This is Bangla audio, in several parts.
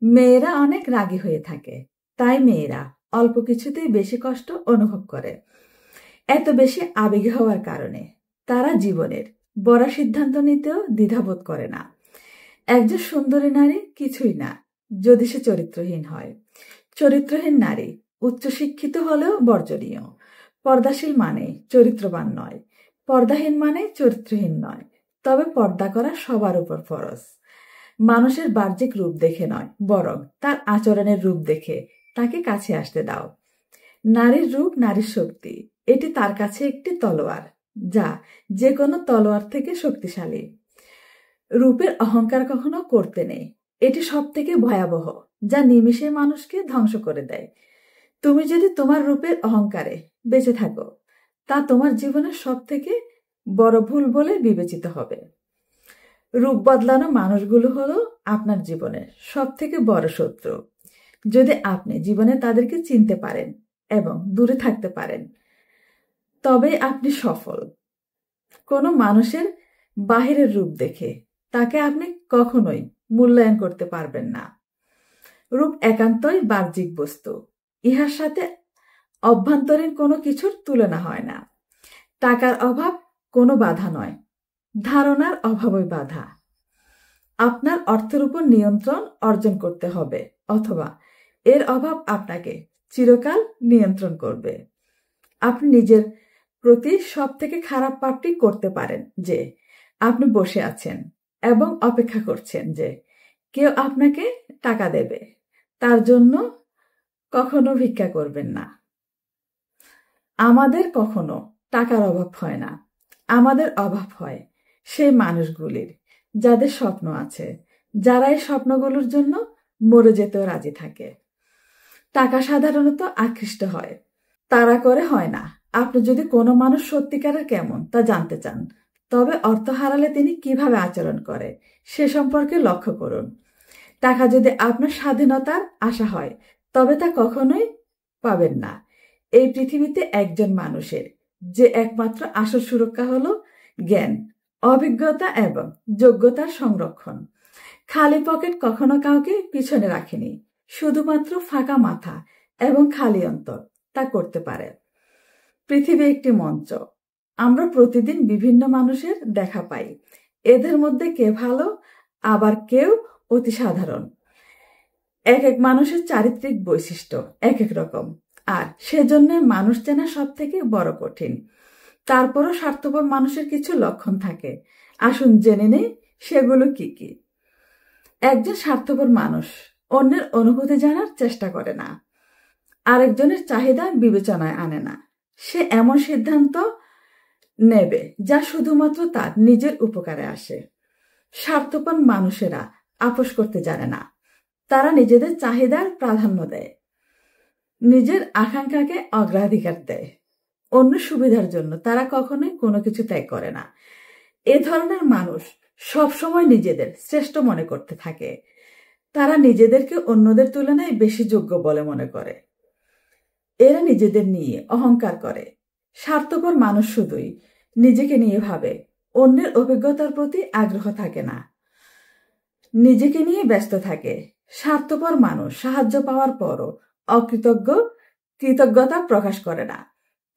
মেয়েরা অনেক রাগী হয়ে থাকে, তাই মেয়েরা অল্প কিছুতেই বেশি কষ্ট অনুভব করে। এত বেশি আবেগী হওয়ার কারণে তারা জীবনের বড় সিদ্ধান্ত নিতেও দ্বিধাবোধ করে না। একজন সুন্দরী নারী কিছুই না যদি সে চরিত্রহীন হয়। চরিত্রহীন নারী উচ্চশিক্ষিত হলেও বর্জনীয়। পর্দাশীল মানে চরিত্রবান নয়, পর্দাহীন মানে চরিত্রহীন নয়। তবে পর্দা করা সবার উপর ফরজ। মানুষের বাহ্যিক রূপ দেখে নয়, বরং তার আচরণের রূপ দেখে তাকে কাছে আসতে দাও। নারীর রূপ নারীর শক্তি, এটি তার কাছে একটি তলোয়ার, যা যে কোনো তলোয়ার থেকে শক্তিশালী। রূপের অহংকার কখনো করতে নেই, এটি সব থেকে ভয়াবহ, যা নিমিষে মানুষকে ধ্বংস করে দেয়। তুমি যদি তোমার রূপের অহংকারে বেঁচে থাকো, তা তোমার জীবনের সব থেকে বড় ভুল বলে বিবেচিত হবে। রূপ বদলানো মানুষগুলো হলো আপনার জীবনের সব থেকে বড় শত্রু। যদি আপনি জীবনে তাদেরকে চিনতে পারেন এবং দূরে থাকতে পারেন, তবে আপনি সফল। কোনো মানুষের বাহিরের রূপ দেখে তাকে আপনি কখনোই মূল্যায়ন করতে পারবেন না। রূপ একান্তই বাহ্যিক বস্তু, ইহার সাথে অভ্যন্তরীণ কোনো কিছুর তুলনা হয় না। টাকার অভাব কোনো বাধা নয়, ধারণার অভাবই বাধা। আপনার অর্থের উপর নিয়ন্ত্রণ অর্জন করতে হবে, অথবা এর অভাব আপনাকে চিরকাল নিয়ন্ত্রণ করবে। আপনি নিজের প্রতি সব থেকে খারাপ পাপটি করতে পারেন যে আপনি বসে আছেন এবং অপেক্ষা করছেন যে কেউ আপনাকে টাকা দেবে। তার জন্য কখনো ভিক্ষা করবেন না। আমাদের কখনো টাকার অভাব হয় না, আমাদের অভাব হয় সেই মানুষগুলির যাদের স্বপ্ন আছে, যারা এই স্বপ্নগুলোর জন্য মরে যেতেও রাজি থাকে। টাকা সাধারণত আকৃষ্ট হয়, তারা করে হয় না। আপনি যদি কোনো মানুষ সত্যিকারের কেমন তা জানতে চান, তবে অর্থ হারালে তিনি কিভাবে আচরণ করে সে সম্পর্কে লক্ষ্য করুন। টাকা যদি আপনার স্বাধীনতার আশা হয়, তবে তা কখনোই পাবেন না। এই পৃথিবীতে একজন মানুষের যে একমাত্র আসল সুরক্ষা হলো জ্ঞান, অভিজ্ঞতা এবং যোগ্যতার সংরক্ষণ। খালি পকেট কখনো কাউকে পিছনে রাখেনি, শুধুমাত্র ফাঁকা মাথা এবং খালি অন্তর তা করতে পারে। পৃথিবী একটি মঞ্চ, আমরা প্রতিদিন বিভিন্ন মানুষের দেখা পাই। এদের মধ্যে কে ভালো, আবার কেউ অতি সাধারণ। এক এক মানুষের চারিত্রিক বৈশিষ্ট্য এক এক রকম, আর সেজন্য মানুষ চেনা সব থেকে বড় কঠিন। তারপরও স্বার্থপর মানুষের কিছু লক্ষণ থাকে, আসুন জেনে নেই সেগুলো কি কি। একজন স্বার্থপর মানুষ অন্যের অনুভূতি জানার চেষ্টা করে না, আরেকজনের চাহিদা বিবেচনায় আনে না। সে এমন সিদ্ধান্ত নেবে যা শুধুমাত্র তার নিজের উপকারে আসে। স্বার্থপর মানুষেরা আপোষ করতে জানে না, তারা নিজেদের চাহিদার প্রাধান্য দেয়, নিজের আকাঙ্ক্ষাকে অগ্রাধিকার দেয়। অন্য সুবিধার জন্য তারা কখনোই কোনো কিছু ত্যাগ করে না। এ ধরনের মানুষ সবসময় নিজেদের শ্রেষ্ঠ মনে করতে থাকে। তারা নিজেদেরকে অন্যদের তুলনায় বেশি যোগ্য বলে মনে করে। এরা নিজেদের নিয়ে অহংকার করে। স্বার্থপর মানুষ শুধুই নিজেকে নিয়ে ভাবে, অন্যের অভিজ্ঞতার প্রতি আগ্রহ থাকে না, নিজেকে নিয়ে ব্যস্ত থাকে। স্বার্থপর মানুষ সাহায্য পাওয়ার পরও কৃতজ্ঞতা প্রকাশ করে না।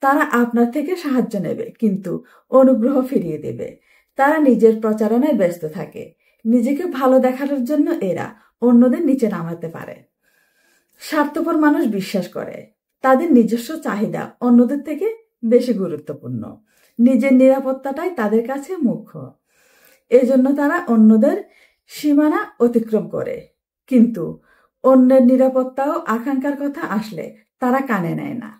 তারা আপনার থেকে সাহায্য নেবে কিন্তু অনুগ্রহ ফিরিয়ে দেবে। তারা নিজের প্রচারণায় ব্যস্ত থাকে। নিজেকে ভালো দেখানোর জন্য এরা অন্যদের নিচে নামাতে পারে। স্বার্থপর মানুষ বিশ্বাস করে তাদের নিজস্ব চাহিদা অন্যদের থেকে বেশি গুরুত্বপূর্ণ। নিজের নিরাপত্তাটাই তাদের কাছে মুখ্য। এজন্য তারা অন্যদের সীমানা অতিক্রম করে, কিন্তু অন্যের নিরাপত্তা ও আকাঙ্ক্ষার কথা আসলে তারা কানে নেয় না।